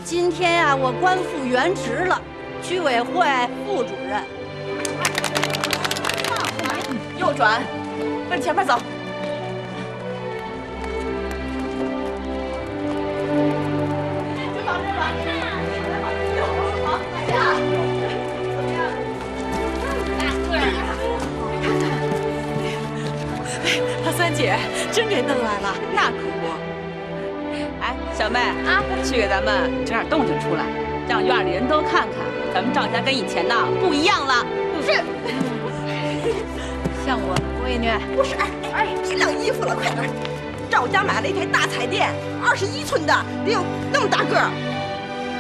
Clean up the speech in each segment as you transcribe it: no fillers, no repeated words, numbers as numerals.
今天呀，我官复原职了，居委会副主任。右转，奔前面走。就到这吧。好，下。怎么样？大个儿。老三姐真给弄来了，那可不。哎，小妹啊，去给咱们整点动静出来，让院里人都看看，咱们赵家跟以前呐不一样了。是。像我闺女，不是，哎，别晾衣服了，快点！赵家买了一台大彩电，21寸的，得有那么大个儿。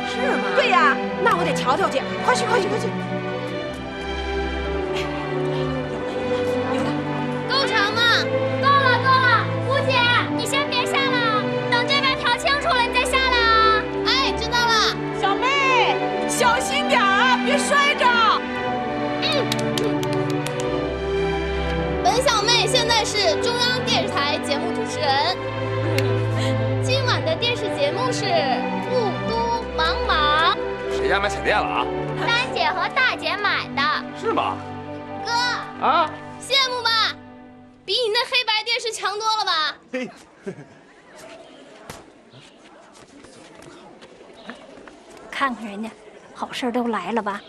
是吗？对呀，那我得瞧瞧去，快去快去快去！够长吗？够了够了，吴姐，你先别下来啊，等这边调清楚了你再下来啊。哎，知道了。小妹，小心点啊，别摔着。本小妹现在是中央电视台节目主持人。今晚的电视节目是《雾都茫茫》。谁家买彩电了啊？三姐和大姐买的。是吗？哥啊，羡慕吧？比你那黑白电视强多了吧？嘿，看看人家，好事都来了吧？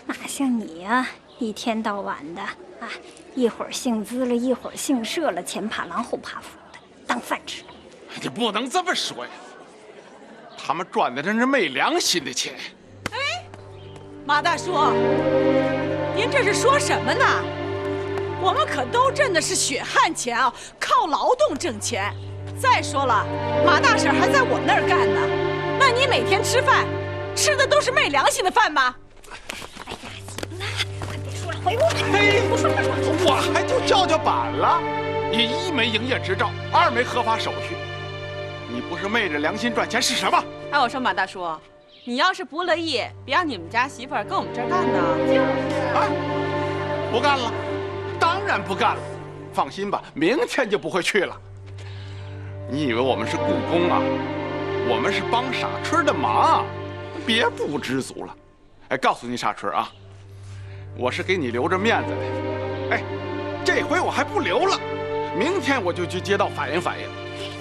哪像你呀，一天到晚的啊，一会儿姓资了，一会儿姓社了，前怕狼后怕虎的，当饭吃。你不能这么说呀！他们赚的真是没良心的钱。马大叔，您这是说什么呢？我们可都挣的是血汗钱啊，靠劳动挣钱。再说了，马大婶还在我那儿干呢，那你每天吃饭，吃的都是昧良心的饭吗？哎呀，行了，快别说了，回屋。嘿，我还就叫叫板了。你一没营业执照，二没合法手续，你不是昧着良心赚钱是什么？哎，我说马大叔，你要是不乐意，别让你们家媳妇儿跟我们这儿干呢。啊，不干了，当然不干了。放心吧，明天就不会去了。你以为我们是故宫啊？我们是帮傻春的忙，别不知足了。哎，告诉你傻春啊，我是给你留着面子的。哎，这回我还不留了，明天我就去街道反映反映。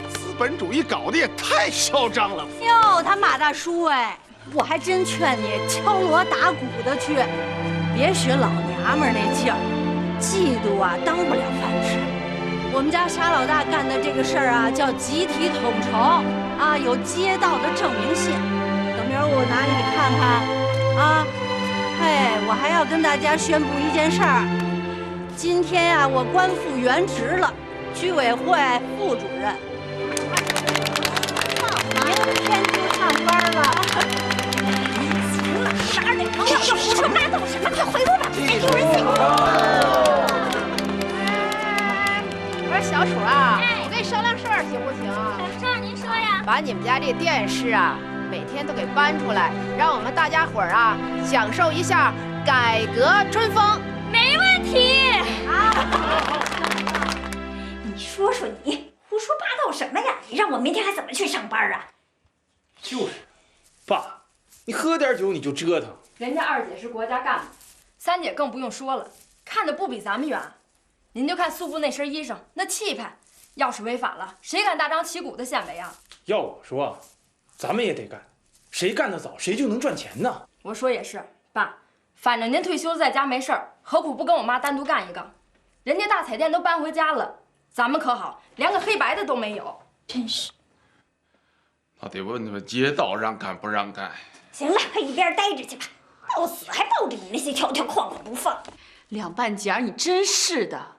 资本主义搞得也太嚣张了。哟，他马大叔哎，我还真劝你敲锣打鼓的去，别学老娘们儿那劲儿，嫉妒啊当不了饭吃。我们家沙老大干的这个事儿啊，叫集体统筹啊，有街道的证明信。等明儿我拿给你看看啊。嘿，我还要跟大家宣布一件事儿，今天呀，我官复原职了，居委会副主任。明天就上班了。行了，12点钟要胡说八道什么？快回屋吧，别丢人现眼。我说小鼠啊，我跟你商量事儿行不行？什么事儿？您说呀。把你们家这电视啊，每天都给搬出来，让我们大家伙儿啊享受一下改革春风。没问题。你说说你胡说八道什么呀？你让我明天还怎么去上班啊？就是，爸，你喝点酒你就折腾。人家二姐是国家干部，三姐更不用说了，看的不比咱们远。您就看素布那身衣裳，那气派，要是违法了，谁敢大张旗鼓的显摆呀？要我说，咱们也得干，谁干得早，谁就能赚钱呢。我说也是，爸，反正您退休在家没事儿，何苦不跟我妈单独干一个？人家大彩电都搬回家了，咱们可好，连个黑白的都没有。真是。那得问问街道让干不让干。行了，快一边待着去吧，到死还抱着你那些条条框框不放。两半截儿，你真是的，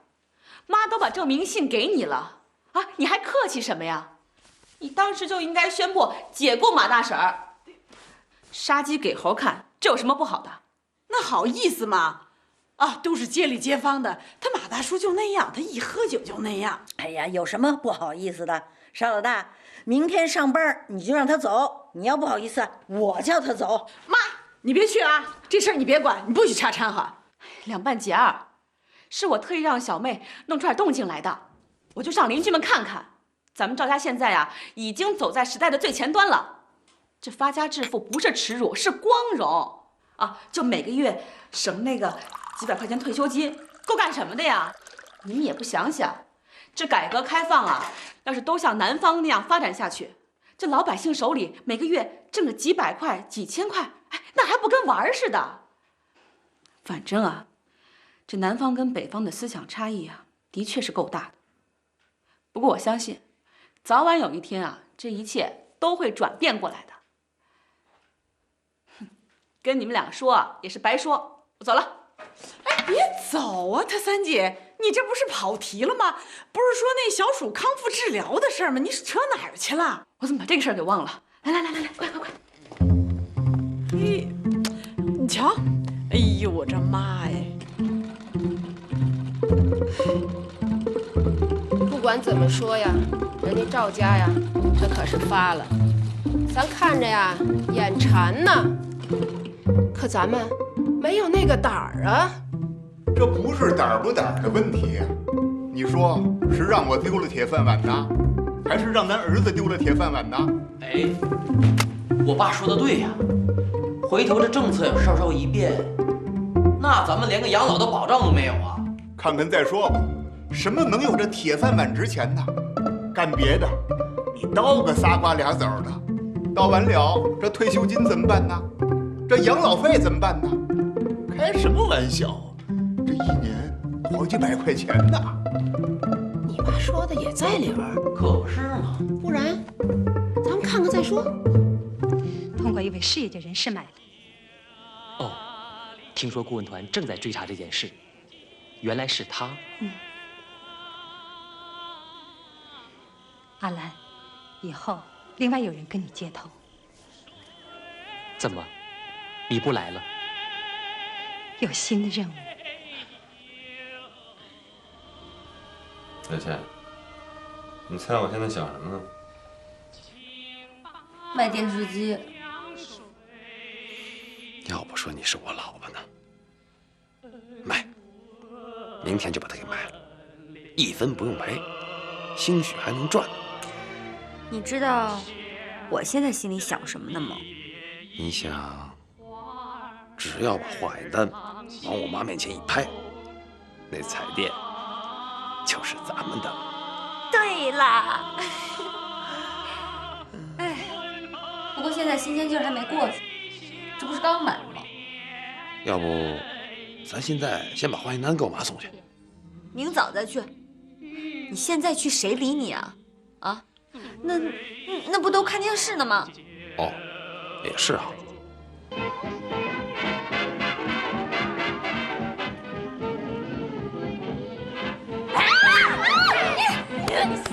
妈都把证明信给你了啊，你还客气什么呀？你当时就应该宣布解雇马大婶儿。杀鸡给猴看，这有什么不好的？那好意思吗？啊，都是街里街坊的，他马大叔就那样，他一喝酒就那样。哎呀，有什么不好意思的？沙老大，明天上班你就让他走，你要不好意思，我叫他走。妈，你别去啊，这事儿你别管，你不许瞎掺和。两半截儿，是我特意让小妹弄出点动静来的，我就让邻居们看看，咱们赵家现在啊，已经走在时代的最前端了。这发家致富不是耻辱，是光荣啊！就每个月省那个几百块钱退休金，够干什么的呀？你们也不想想，这改革开放啊，要是都像南方那样发展下去，这老百姓手里每个月挣个几百块、几千块，哎，那还不跟玩儿似的？反正啊，这南方跟北方的思想差异啊，的确是够大的。不过我相信，早晚有一天啊，这一切都会转变过来的。跟你们俩说啊，也是白说，我走了。哎，别走啊，他三姐，你这不是跑题了吗？不是说那小鼠康复治疗的事儿吗？你是扯哪儿去了？我怎么把这个事儿给忘了？来，快！你瞧，哎呦我这妈哎！不管怎么说呀，人家赵家呀，这可是发了，咱看着呀眼馋呐，可咱们没有那个胆儿啊。这不是胆儿不胆儿的问题呀，你说是让我丢了铁饭碗呢，还是让咱儿子丢了铁饭碗呢？哎，我爸说的对呀，回头这政策要是稍稍一变，那咱们连个养老的保障都没有啊。看看再说吧，什么能有这铁饭碗值钱呢？干别的，你叨个仨瓜俩枣的，到完了这退休金怎么办呢？这养老费怎么办呢？开什么玩笑？这一年好几百块钱呢。你爸说的也在理儿，可不是嘛。不然咱们看看再说。通过一位事业界人士买的。哦，听说顾问团正在追查这件事，原来是他。阿兰，以后另外有人跟你接头。怎么，你不来了？有新的任务。小倩，你猜我现在想什么呢？卖电视机。要不说你是我老婆呢。卖，明天就把它给卖了，1分不用赔，兴许还能赚。你知道我现在心里想什么呢吗？你想，只要把化验单往我妈面前一拍，那彩电就是咱们的。对啦。哎，不过现在新鲜劲儿还没过去，这不是刚买吗？要不，咱现在先把化验单给我妈送去。明早再去。你现在去谁理你啊？啊？那不都看电视呢吗？哦，也是啊。你死